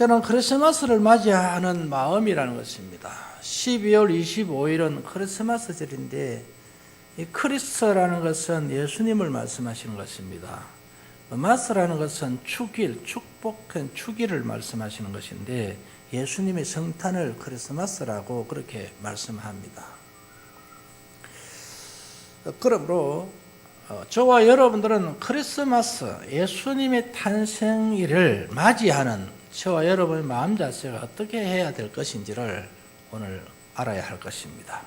저는 크리스마스를 맞이하는 마음이라는 것입니다. 12월 25일은 크리스마스절인데 이 크리스라는 것은 예수님을 말씀하시는 것입니다. 마스라는 것은 축일, 축복한 축일을 말씀하시는 것인데 예수님의 성탄을 크리스마스라고 그렇게 말씀합니다. 그러므로 저와 여러분들은 크리스마스, 예수님의 탄생일을 맞이하는 저와 여러분의 마음 자세가 어떻게 해야 될 것인지를 오늘 알아야 할 것입니다.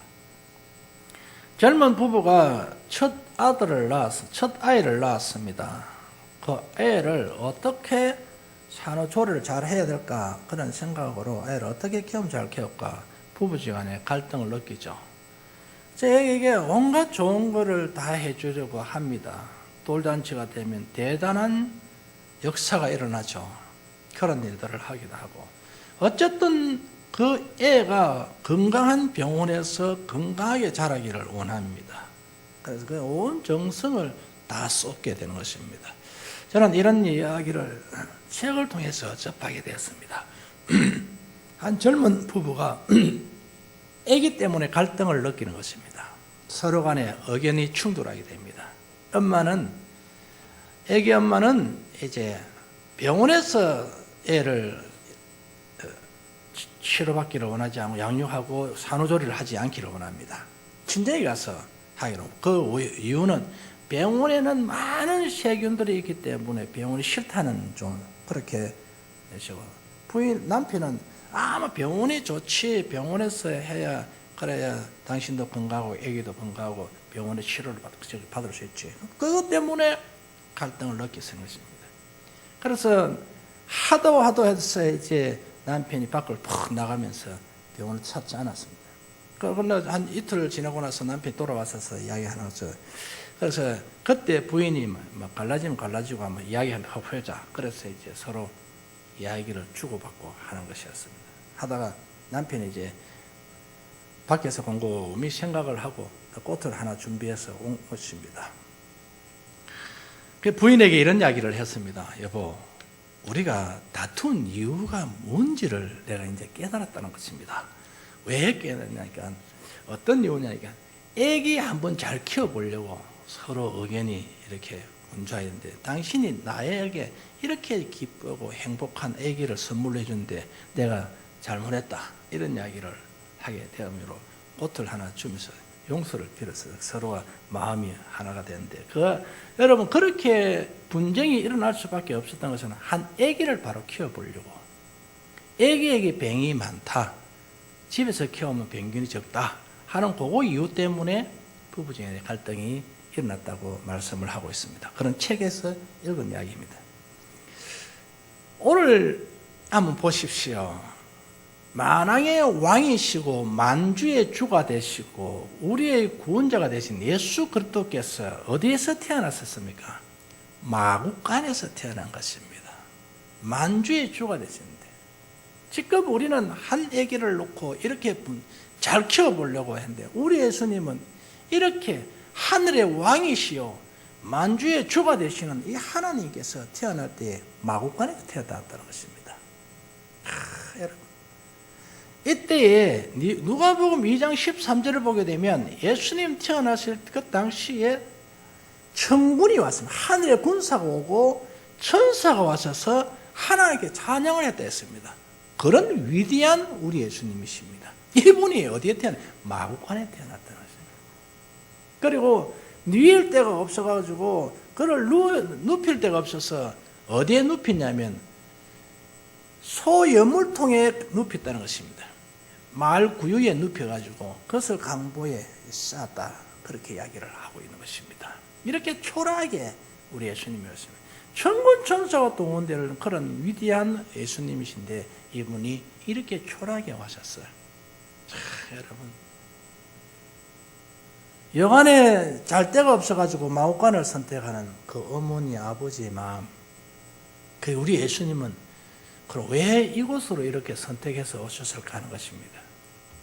젊은 부부가 첫 아이를 낳았습니다. 그 애를 어떻게 산후조리를 잘 해야 될까 그런 생각으로 애를 어떻게 키우면 잘 키울까 부부지간에 갈등을 느끼죠. 저에게 온갖 좋은 거를 다 해주려고 합니다. 돌잔치가 되면 대단한 역사가 일어나죠. 그런 일들을 하기도 하고 어쨌든 그 애가 건강한 병원에서 건강하게 자라기를 원합니다. 그래서 그 온 정성을 다 쏟게 되는 것입니다. 저는 이런 이야기를 책을 통해서 접하게 되었습니다. 한 젊은 부부가 아기 때문에 갈등을 느끼는 것입니다. 서로 간에 의견이 충돌하게 됩니다. 아기 엄마는 이제 병원에서 애를 치료받기를 원하지 않고 양육하고 산후조리를 하지 않기를 원합니다. 친정에 가서 하기로. 그 이유는 병원에는 많은 세균들이 있기 때문에 병원이 싫다는 좀 그렇게 내시고, 남편은 아마 병원이 좋지, 병원에서 해야 그래야 당신도 건강하고 애기도 건강하고 병원에 치료를 받을 수 있지. 그것 때문에 갈등을 느끼는 것입니다. 그래서 하도 해서 이제 남편이 밖을 푹 나가면서 병원을 찾지 않았습니다. 그러나 한 이틀 지나고 나서 남편이 돌아와서 이야기하는 거죠. 그래서 그때 부인이 막 갈라지면 갈라지고 한번 이야기하고 해자. 그래서 이제 서로 이야기를 주고받고 하는 것이었습니다. 하다가 남편이 이제 밖에서 곰곰이 생각을 하고 꽃을 하나 준비해서 온 것입니다. 그 부인에게 이런 이야기를 했습니다. 여보, 우리가 다툰 이유가 뭔지를 내가 이제 깨달았다는 것입니다. 왜 깨달았냐니까, 어떤 이유냐니까, 애기 한번 잘 키워보려고 서로 의견이 이렇게 분주했는데, 당신이 나에게 이렇게 기쁘고 행복한 애기를 선물해 주는데 내가 잘못했다, 이런 이야기를 하게 되므로 꽃을 하나 주면서 용서를 빌어서 서로가 마음이 하나가 되는데, 여러분, 그렇게 분쟁이 일어날 수밖에 없었던 것은 한 아기를 바로 키워보려고, 아기에게 병이 많다, 집에서 키우면 병균이 적다 하는 그거 이유 때문에 부부간의 갈등이 일어났다고 말씀을 하고 있습니다. 그런 책에서 읽은 이야기입니다. 오늘 한번 보십시오. 만왕의 왕이시고 만주의 주가 되시고 우리의 구원자가 되신 예수 그리스도께서 어디에서 태어나셨습니까? 마구간에서 태어난 것입니다. 만주의 주가 되셨는데, 지금 우리는 한 아기를 놓고 이렇게 잘 키워보려고 했는데, 우리 예수님은 이렇게 하늘의 왕이시요 만주의 주가 되시는 이 하나님께서 태어날 때 마구간에서 태어났다는 것입니다. 여러분, 이때에 누가복음 2장 13절을 보게 되면 예수님 태어났을 그 당시에 천군이 왔습니다. 하늘의 군사가 오고 천사가 와서서 하나님께 찬양을 했다 했습니다. 그런 위대한 우리 예수님이십니다. 이분이 어디에 마구간에 태어났다는 것입니다. 그리고 누일 데가 없어가지고 그를 눕힐 데가 없어서 어디에 눕히냐면 소여물통에 눕혔다는 것입니다. 마을 구유에 눕혀가지고 그것을 강보에 쌓았다, 그렇게 이야기를 하고 있는 것입니다. 이렇게 초라하게 우리 예수님이었습니다. 천군 천사가 동원되는 그런 위대한 예수님이신데 이분이 이렇게 초라하게 와셨어요. 여러분, 여간에 잘 데가 없어가지고 마구간을 선택하는 그 어머니 아버지의 마음, 그 우리 예수님은 그럼 왜 이곳으로 이렇게 선택해서 오셨을까 하는 것입니다.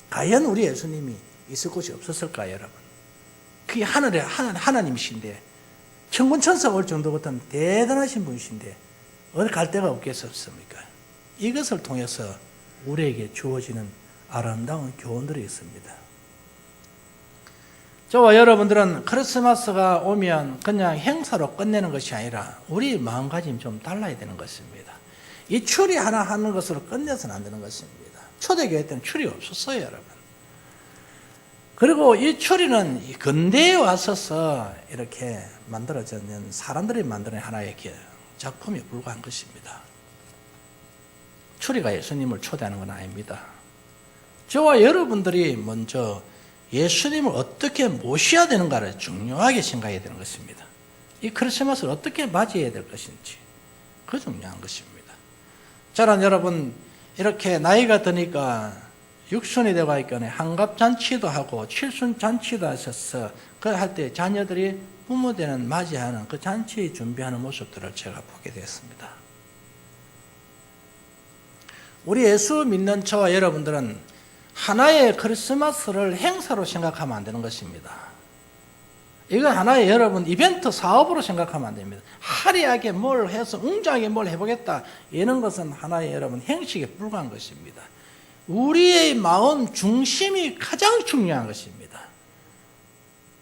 과연 우리 예수님이 있을 곳이 없었을까요, 여러분? 그게 하늘의 하나님이신데, 천군 천사가 올 정도 같은 대단하신 분이신데 어디 갈 데가 없겠습니까? 이것을 통해서 우리에게 주어지는 아름다운 교훈들이 있습니다. 저와 여러분들은 크리스마스가 오면 그냥 행사로 끝내는 것이 아니라 우리 마음가짐이 좀 달라야 되는 것입니다. 이 추리 하나 하는 것으로 끝내서는 안 되는 것입니다. 초대교회 때는 추리 없었어요, 여러분. 그리고 이 추리는 근대에 와서서 이렇게 만들어진 사람들이 만드는 하나의 작품에 불과한 것입니다. 추리가 예수님을 초대하는 건 아닙니다. 저와 여러분들이 먼저 예수님을 어떻게 모셔야 되는가를 중요하게 생각해야 되는 것입니다. 이 크리스마스를 어떻게 맞이해야 될 것인지, 그 중요한 것입니다. 저는 여러분, 이렇게 나이가 드니까 육순이 되고 하니까 한갑잔치도 하고 칠순잔치도 하셔서 그 할 때 자녀들이 부모 되는 맞이하는 그 잔치 준비하는 모습들을 제가 보게 됐습니다. 우리 예수 믿는 저와 여러분들은 하나의 크리스마스를 행사로 생각하면 안 되는 것입니다. 이거 하나의 여러분 이벤트 사업으로 생각하면 안 됩니다. 화려하게 뭘 해서 웅장하게 뭘 해보겠다, 이런 것은 하나의 여러분 행식에 불과한 것입니다. 우리의 마음 중심이 가장 중요한 것입니다.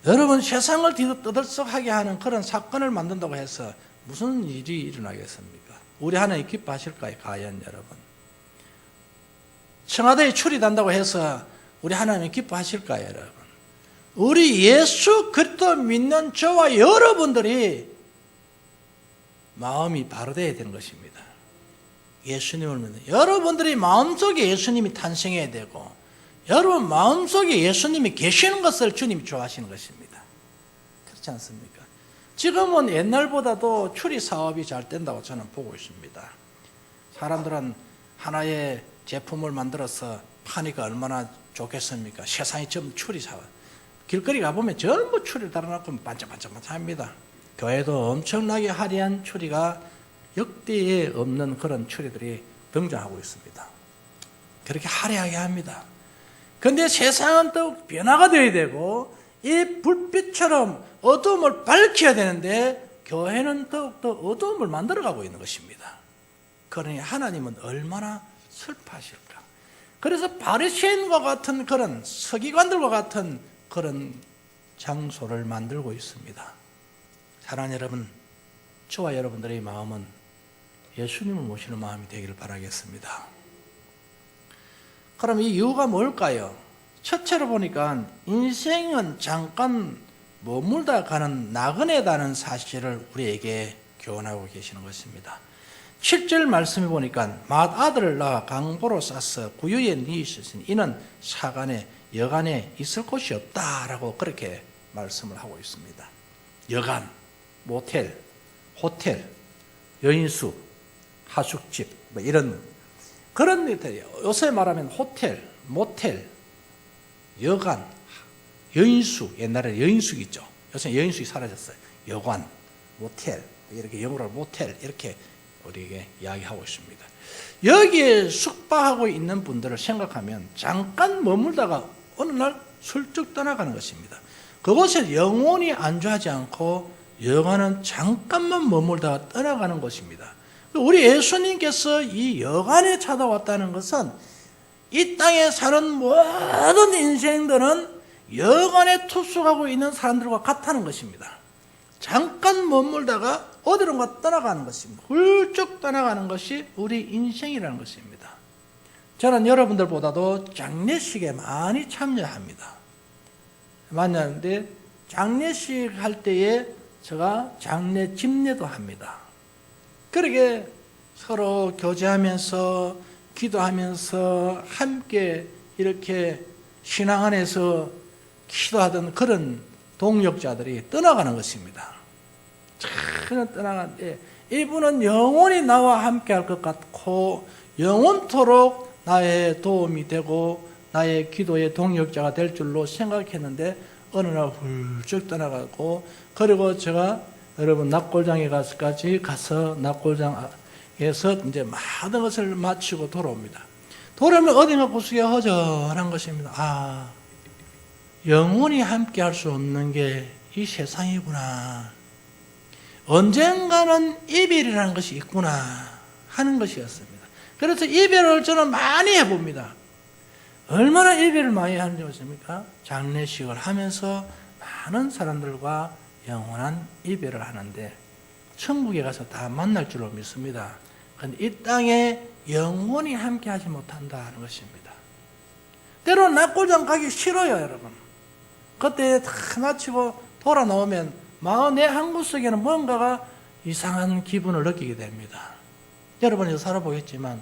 여러분, 세상을 떠들썩하게 하는 그런 사건을 만든다고 해서 무슨 일이 일어나겠습니까? 우리 하나님 기뻐하실까요? 과연 여러분, 청와대에 출입한다고 해서 우리 하나님이 기뻐하실까요, 여러분? 우리 예수 그리스도 믿는 저와 여러분들이 마음이 바로 되어야 되는 것입니다. 예수님을 믿는 여러분들이 마음속에 예수님이 탄생해야 되고, 여러분 마음속에 예수님이 계시는 것을 주님이 좋아하시는 것입니다. 그렇지 않습니까? 지금은 옛날보다도 추리 사업이 잘 된다고 저는 보고 있습니다. 사람들은 하나의 제품을 만들어서 파니까 얼마나 좋겠습니까? 세상이 전부 추리 사업. 길거리 가보면 전부 추리를 달아놓고 반짝반짝합니다. 교회도 엄청나게 화려한 추리가 역대에 없는 그런 추리들이 등장하고 있습니다. 그렇게 화려하게 합니다. 그런데 세상은 더욱 변화가 되어야 되고 이 불빛처럼 어두움을 밝혀야 되는데 교회는 더욱더 어두움을 만들어가고 있는 것입니다. 그러니 하나님은 얼마나 슬퍼하실까. 그래서 바리새인과 같은 그런 서기관들과 같은 그런 장소를 만들고 있습니다. 사랑하는 여러분, 저와 여러분들의 마음은 예수님을 모시는 마음이 되기를 바라겠습니다. 그럼 이 이유가 뭘까요? 첫째로 보니까 인생은 잠깐 머물다 가는 나그네다는 사실을 우리에게 교훈하고 계시는 것입니다. 7절 말씀해 보니까 맏아들을 낳아 강보로 싸서 구유에 누이셨으니 이는 사간에 여간에 있을 곳이 없다라고 그렇게 말씀을 하고 있습니다. 여간, 모텔, 호텔, 여인수, 하숙집 뭐 이런 그런 것들이에요. 요새 말하면 호텔, 모텔, 여관, 여인수, 옛날에 여인숙 있죠. 요새 여인숙이 사라졌어요. 여관, 모텔, 이렇게 영어로 모텔 이렇게 우리에게 이야기하고 있습니다. 여기에 숙박하고 있는 분들을 생각하면 잠깐 머물다가 어느 날 슬쩍 떠나가는 것입니다. 그곳에 영원히 안주하지 않고 여관은 잠깐만 머물다가 떠나가는 것입니다. 우리 예수님께서 이 여관에 찾아왔다는 것은 이 땅에 사는 모든 인생들은 여관에 투숙하고 있는 사람들과 같다는 것입니다. 잠깐 머물다가 어디론가 떠나가는 것입니다. 훌쩍 떠나가는 것이 우리 인생이라는 것입니다. 저는 여러분들보다도 장례식에 많이 참여합니다. 만나는데 장례식 할 때에 제가 장례 집례도 합니다. 그러게 서로 교제하면서 기도하면서 함께 이렇게 신앙 안에서 기도하던 그런 동역자들이 떠나가는 것입니다. 그냥 떠나가는데 이분은 영원히 나와 함께 할 것 같고 영원토록 나의 도움이 되고 나의 기도의 동역자가 될 줄로 생각했는데 어느 날 훌쩍 떠나가고, 그리고 제가 여러분 낙골장에 가서 낙골장에서 이제 모든 것을 마치고 돌아옵니다. 돌아오면 어딘가 구석에 허전한 것입니다. 아, 영원히 함께 할 수 없는 게 이 세상이구나. 언젠가는 이별이라는 것이 있구나 하는 것이었습니다. 그래서 이별을 저는 많이 해봅니다. 얼마나 이별을 많이 하는지 아십니까? 장례식을 하면서 많은 사람들과 영원한 이별을 하는데 천국에 가서 다 만날 줄로 믿습니다. 그런데 이 땅에 영원히 함께 하지 못한다는 것입니다. 때로는 낙골장 가기 싫어요, 여러분. 그때 다 마치고 돌아 나오면 내 한구석에는 뭔가가 이상한 기분을 느끼게 됩니다. 여러분이 살아보겠지만,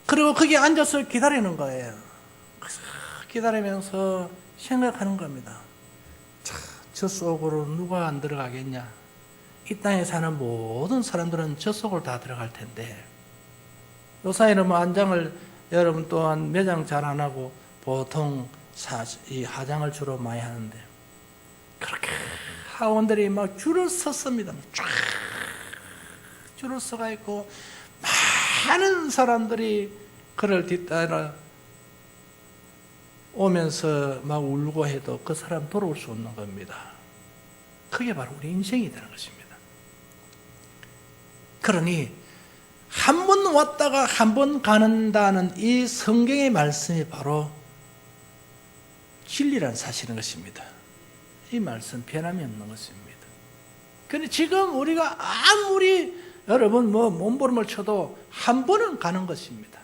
그리고 거기 앉아서 기다리는 거예요. 기다리면서 생각하는 겁니다. 저 속으로 누가 안 들어가겠냐? 이 땅에 사는 모든 사람들은 저 속으로 다 들어갈 텐데, 요 사이는 뭐 안장을 여러분 또한 매장 잘 안 하고 보통 이 화장을 주로 많이 하는데, 그렇게 하원들이 막 줄을 섰습니다. 쫙 줄을 서가 있고 많은 사람들이 그를 뒤따라 오면서 막 울고 해도 그 사람 돌아올 수 없는 겁니다. 그게 바로 우리 인생이 되는 것입니다. 그러니 한 번 왔다가 한 번 가는다는 이 성경의 말씀이 바로 진리라는 사실인 것입니다. 이 말씀 변함이 없는 것입니다. 그런데 지금 우리가 아무리 여러분 몸부림을 쳐도 한 번은 가는 것입니다.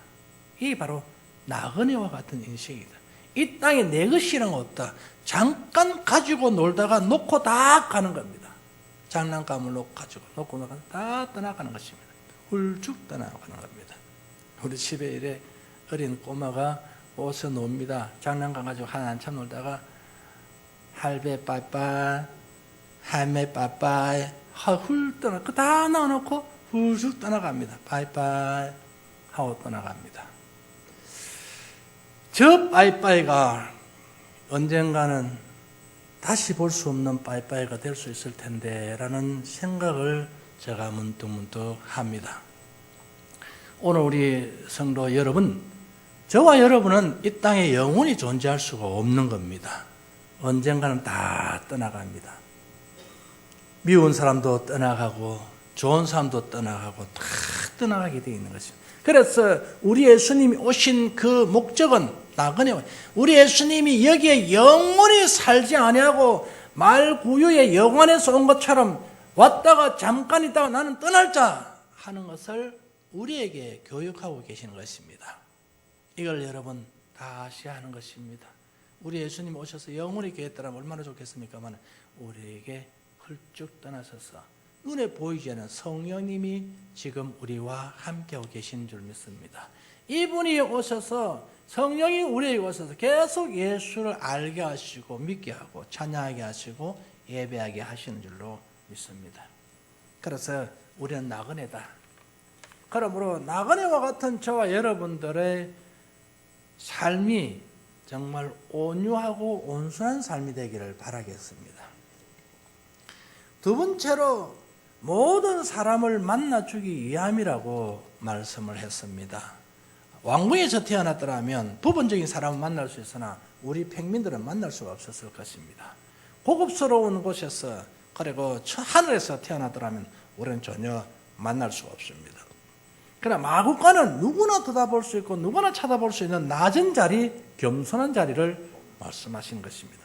이게 바로 나그네와 같은 인생이다. 이 땅에 내 것이란 거 없다. 잠깐 가지고 놀다가 놓고 다 가는 겁니다. 장난감을 놓고 다 떠나가는 것입니다. 훌쭉 떠나가는 겁니다. 우리 집에 이래 어린 꼬마가 어서 놉니다. 장난감 가지고 한참 놀다가 할배 빠빠이, 할매 빠빠이 훌 떠나, 그 다 넣어놓고 훌쭉 떠나갑니다. 빠이빠이 하고 떠나갑니다. 저 빠이빠이가 언젠가는 다시 볼 수 없는 빠이빠이가 될 수 있을 텐데 라는 생각을 제가 문득문득 합니다. 오늘 우리 성도 여러분, 저와 여러분은 이 땅에 영원히 존재할 수가 없는 겁니다. 언젠가는 다 떠나갑니다. 미운 사람도 떠나가고 좋은 사람도 떠나가고 다 떠나가게 되어 있는 것입니다. 그래서 우리 예수님이 오신 그 목적은 나그네, 우리 예수님이 여기에 영원히 살지 아니하고 말구유의 영원에서 온 것처럼 왔다가 잠깐 있다가 나는 떠날 자 하는 것을 우리에게 교육하고 계시는 것입니다. 이걸 여러분 다시 하는 것입니다. 우리 예수님 오셔서 영원히 교회에 따르면 얼마나 좋겠습니까만, 우리에게 훌쩍 떠나셔서 눈에 보이지 않는 성령님이 지금 우리와 함께하고 계신 줄 믿습니다. 이분이 오셔서, 성령이 우리에게 오셔서 계속 예수를 알게 하시고 믿게 하고 찬양하게 하시고 예배하게 하시는 줄로 믿습니다. 그래서 우리는 나그네다. 그러므로 나그네와 같은 저와 여러분들의 삶이 정말 온유하고 온순한 삶이 되기를 바라겠습니다. 두 번째로 모든 사람을 만나주기 위함이라고 말씀을 했습니다. 왕궁에서 태어났더라면 부분적인 사람을 만날 수 있으나 우리 평민들은 만날 수가 없었을 것입니다. 고급스러운 곳에서, 그리고 하늘에서 태어났더라면 우리는 전혀 만날 수가 없습니다. 그러나 마국간은 누구나 들여다볼 수 있고 누구나 찾아볼 수 있는 낮은 자리, 겸손한 자리를 말씀하신 것입니다.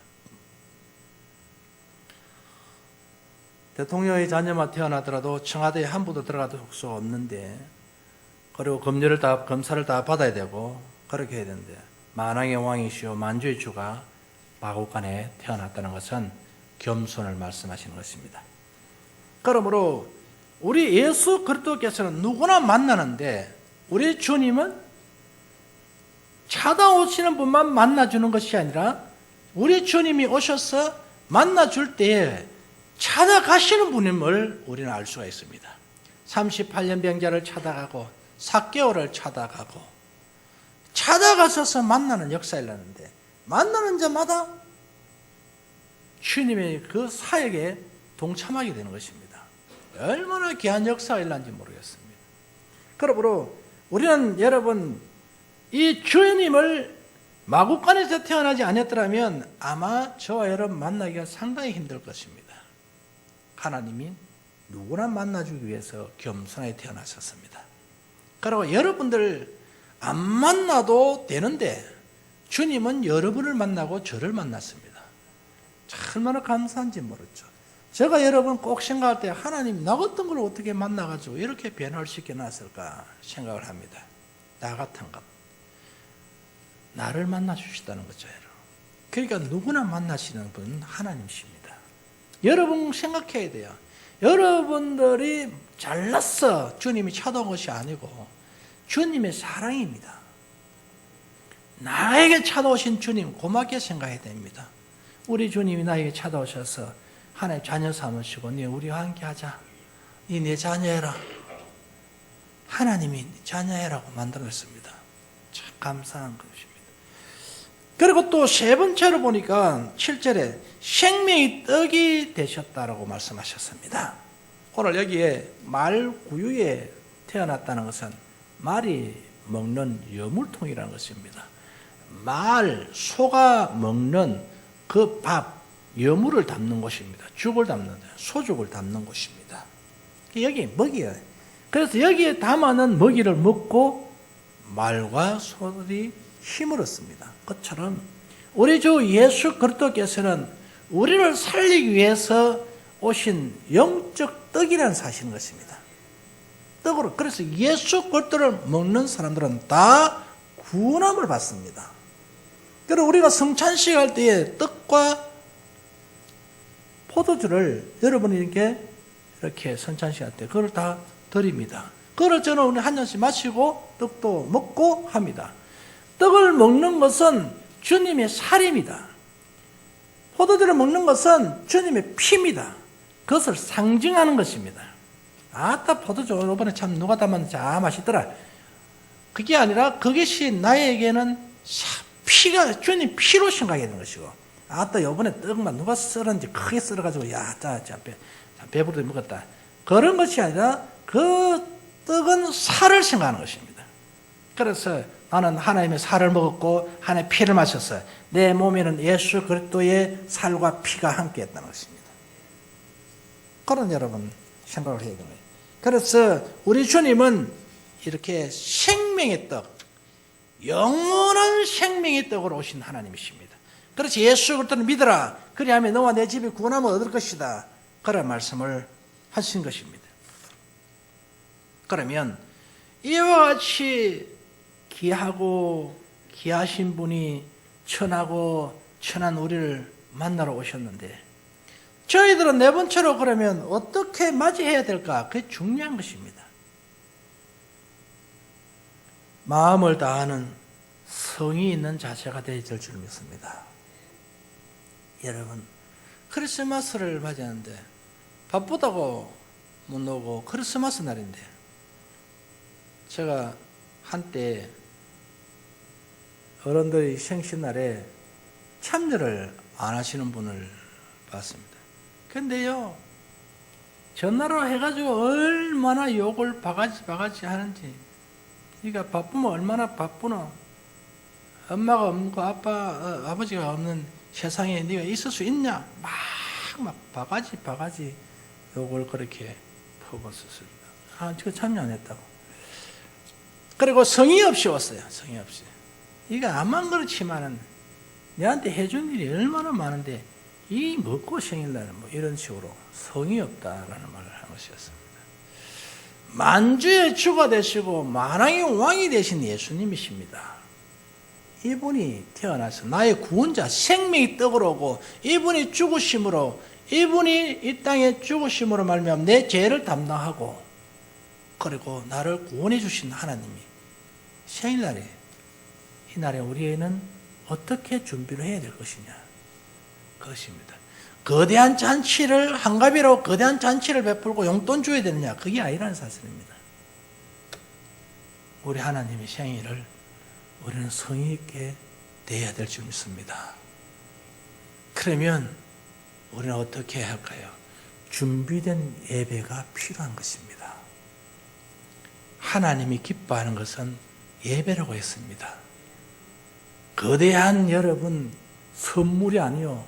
대통령의 자녀만 태어나더라도 청와대에 한 분도 들어갈 수가 없는데, 그리고 검사를 다 받아야 되고 그렇게 해야 되는데, 만왕의 왕이시오 만주의 주가 마국간에 태어났다는 것은 겸손을 말씀하시는 것입니다. 그러므로 우리 예수 그리스도께서는 누구나 만나는데, 우리 주님은 찾아오시는 분만 만나주는 것이 아니라 우리 주님이 오셔서 만나줄 때에 찾아가시는 분임을 우리는 알 수가 있습니다. 38년 병자를 찾아가고 삭개오를 찾아가고 찾아가셔서 만나는 역사를 하는데, 만나는 자마다 주님의 그 사역에 동참하게 되는 것입니다. 얼마나 귀한 역사가 일어난지 모르겠습니다. 그러므로 우리는 여러분, 이 주님을 마국간에서 태어나지 않았더라면 아마 저와 여러분 만나기가 상당히 힘들 것입니다. 하나님이 누구나 만나주기 위해서 겸손하게 태어나셨습니다. 그리고 여러분들 안 만나도 되는데 주님은 여러분을 만나고 저를 만났습니다. 얼마나 감사한지 모르죠. 제가 여러분 꼭 생각할 때 하나님 나 같은 걸 어떻게 만나가지고 이렇게 변화시켜 놨을까 생각을 합니다. 나 같은 것. 나를 만나 주시다는 거죠, 여러분. 그러니까 누구나 만나시는 분은 하나님이십니다. 여러분 생각해야 돼요. 여러분들이 잘났어 주님이 찾아온 것이 아니고 주님의 사랑입니다. 나에게 찾아오신 주님 고맙게 생각해야 됩니다. 우리 주님이 나에게 찾아오셔서 하나님 자녀 삼으시고 네 우리와 함께 하자. 네 내 자녀해라. 하나님이 자녀해라고 만들었습니다. 참 감사한 것입니다. 그리고 또 세 번째로 보니까 7절에 생명의 떡이 되셨다라고 말씀하셨습니다. 오늘 여기에 말 구유에 태어났다는 것은 말이 먹는 여물통이라는 것입니다. 말, 소가 먹는 그 밥, 여물을 담는 곳입니다. 죽을 담는, 소죽을 담는 곳입니다. 여기 먹이에요. 그래서 여기에 담아놓은 먹이를 먹고 말과 소들이 힘을 얻습니다. 그처럼 우리 주 예수 그리스도께서는 우리를 살리기 위해서 오신 영적 떡이라는 사실인 것입니다. 떡으로. 그래서 예수 그리스도를 먹는 사람들은 다 구원함을 받습니다. 그리고 우리가 성찬식 할 때에 떡과 포도주를 여러분이 이렇게 성찬식 할 때 그걸 다 드립니다. 그걸 저는 한 잔씩 마시고 떡도 먹고 합니다. 떡을 먹는 것은 주님의 살입니다. 포도주를 먹는 것은 주님의 피입니다. 그것을 상징하는 것입니다. 아따 포도주 이번에 참 누가 담았는지 맛있더라. 그게 아니라 그것이 나에게는 피가 주님 피로 생각해야 되는 것이고 아따 이번에 떡만 누가 썰었는지 크게 썰어가지고 배부르게 먹었다. 그런 것이 아니라 그 떡은 살을 생각하는 것입니다. 그래서 나는 하나님의 살을 먹었고 하나님의 피를 마셨어요. 내 몸에는 예수 그리스도의 살과 피가 함께 했다는 것입니다. 그런 여러분 생각을 해야 됩니다. 그래서 우리 주님은 이렇게 생명의 떡, 영원한 생명의 떡으로 오신 하나님이십니다. 그래서 예수 그리스도를 믿어라. 그리하면 너와 내 집이 구원함을 얻을 것이다. 그런 말씀을 하신 것입니다. 그러면 이와 같이 귀하고 귀하신 분이 천하고 천한 우리를 만나러 오셨는데 저희들은 네 번째로 그러면 어떻게 맞이해야 될까? 그게 중요한 것입니다. 마음을 다하는 성이 있는 자세가 되어야 될 줄 믿습니다. 여러분 크리스마스를 맞이하는데 바쁘다고 못 오고 크리스마스 날인데 제가 한때 어른들이 생신날에 참여를 안 하시는 분을 봤습니다. 근데요 전화로 해가지고 얼마나 욕을 바가지 하는지 그러니까 바쁘면 얼마나 바쁘노. 엄마가 없고 아버지가 없는 세상에 네가 있을 수 있냐 막 바가지 욕을 그렇게 퍼붓었습니다. 저 참여 안 했다고. 그리고 성의 없이 왔어요. 성의 없이. 이거 암만 그렇지만은 내한테 해준 일이 얼마나 많은데 이 먹고 생일날은 뭐 이런 식으로 성의 없다라는 말을 한 것이었습니다. 만주의 주가 되시고 만왕의 왕이 되신 예수님이십니다. 이분이 태어나서 나의 구원자 생명이 떡으로 오고 이분이 죽으심으로 이분이 이 땅에 죽으심으로 말미암아 내 죄를 담당하고 그리고 나를 구원해 주신 하나님이 생일날에 이 날에 우리에는 어떻게 준비를 해야 될 것이냐 그것입니다. 거대한 잔치를 한갑이라고 거대한 잔치를 베풀고 용돈 줘야 되느냐 그게 아니라는 사실입니다. 우리 하나님의 생일을 우리는 성의 있게 대해야 될 줄 믿습니다. 그러면 우리는 어떻게 해야 할까요? 준비된 예배가 필요한 것입니다. 하나님이 기뻐하는 것은 예배라고 했습니다. 거대한 여러분 선물이 아니요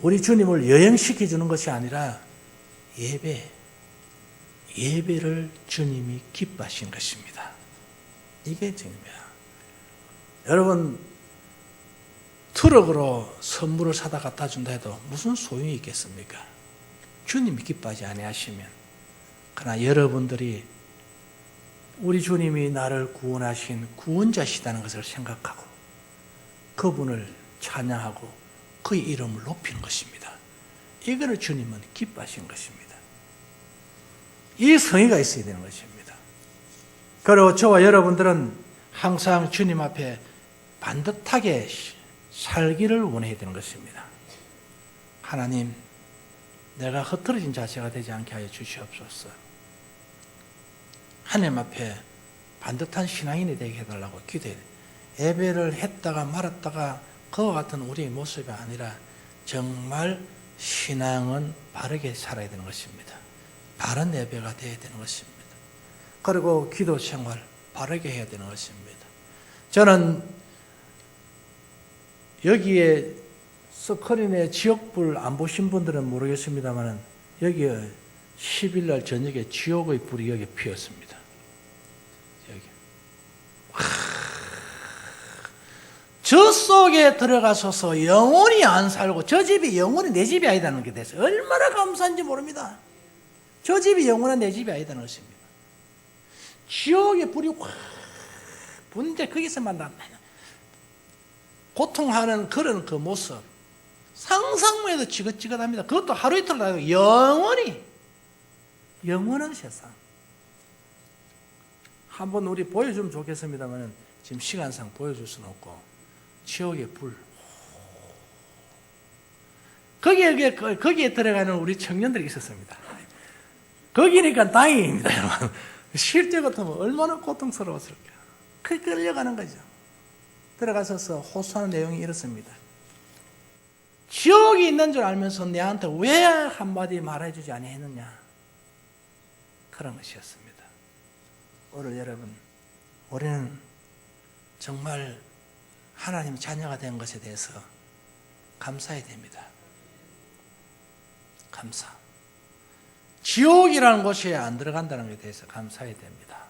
우리 주님을 여행시켜 주는 것이 아니라 예배를 주님이 기뻐하신 것입니다. 이게 중요해요. 여러분, 트럭으로 선물을 사다 갖다 준다 해도 무슨 소용이 있겠습니까? 주님이 기뻐하지 아니하시면. 그러나 여러분들이 우리 주님이 나를 구원하신 구원자시다는 것을 생각하고 그분을 찬양하고 그의 이름을 높이는 것입니다. 이거를 주님은 기뻐하신 것입니다. 이 성의가 있어야 되는 것입니다. 그리고 저와 여러분들은 항상 주님 앞에 반듯하게 살기를 원해야 되는 것입니다. 하나님, 내가 흐트러진 자세가 되지 않게 하여 주시옵소서. 하나님 앞에 반듯한 신앙인이 되게 해달라고 기도해야 돼요. 예배를 했다가 말았다가 그와 같은 우리의 모습이 아니라 정말 신앙은 바르게 살아야 되는 것입니다. 바른 예배가 되어야 되는 것입니다. 그리고 기도 생활 바르게 해야 되는 것입니다. 저는 여기에 스크린에 지옥불 안 보신 분들은 모르겠습니다만 여기 10일 날 저녁에 지옥의 불이 여기 피었습니다. 여기. 저 속에 들어가서서 영원히 안 살고 저 집이 영원히 내 집이 아니다는 게 됐어요. 얼마나 감사한지 모릅니다. 저 집이 영원한 내 집이 아니다는 것입니다. 지옥의 불이 확 부는데 거기서만 고통하는 그런 그 모습 상상만 해도 지긋지긋합니다. 그것도 하루 이틀 아니고 영원히 영원한 세상. 한번 우리 보여주면 좋겠습니다만 지금 시간상 보여줄 수는 없고 지옥의 불. 거기에 들어가는 우리 청년들이 있었습니다. 거기니까 다행입니다, 여러분. 실제 같으면 얼마나 고통스러웠을까. 끌려가는 거죠. 들어가셔서 호소하는 내용이 이렇습니다. 지옥이 있는 줄 알면서 내한테 왜 한마디 말해주지 아니했느냐. 그런 것이었습니다. 오늘 여러분, 우리는 정말 하나님 자녀가 된 것에 대해서 감사해야 됩니다. 감사. 지옥이라는 곳에 안 들어간다는 것에 대해서 감사해야 됩니다.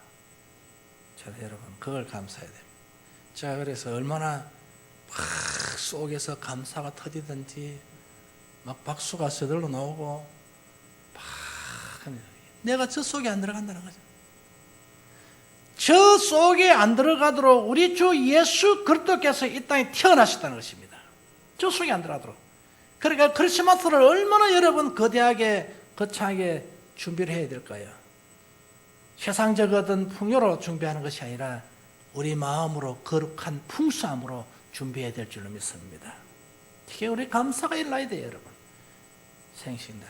여러분, 그걸 감사해야 됩니다. 자, 그래서 얼마나 막 속에서 감사가 터지든지 막 박수가 서둘러 나오고 막 내가 저 속에 안 들어간다는 거죠. 저 속에 안 들어가도록 우리 주 예수 그리스도께서 이 땅에 태어나셨다는 것입니다. 저 속에 안 들어가도록. 그러니까 크리스마스를 얼마나 여러분 거대하게 거창하게 준비를 해야 될까요? 세상적인 풍요로 준비하는 것이 아니라 우리 마음으로 거룩한 풍수함으로 준비해야 될 줄로 믿습니다. 특히 우리 감사가 일어나야 돼요, 여러분. 생신날.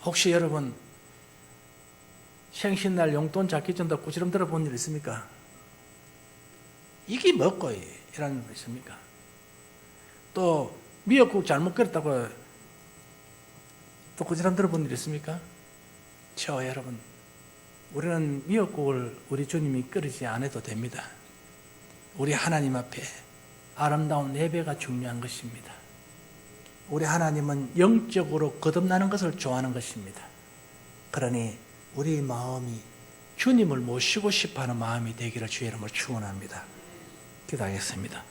혹시 여러분 생신날 용돈 잡기 전에 꾸지람 들어본 일 있습니까? 이게 먹고 이라는 거 있습니까? 또 미역국 잘못 끓였다고 또 꾸지람 들어본 일 있습니까? 저 여러분, 우리는 미역국을 우리 주님이 끓이지 않아도 됩니다. 우리 하나님 앞에 아름다운 예배가 중요한 것입니다. 우리 하나님은 영적으로 거듭나는 것을 좋아하는 것입니다. 그러니 우리 마음이 주님을 모시고 싶어하는 마음이 되기를 주의 이름으로 축원합니다. 기도하겠습니다.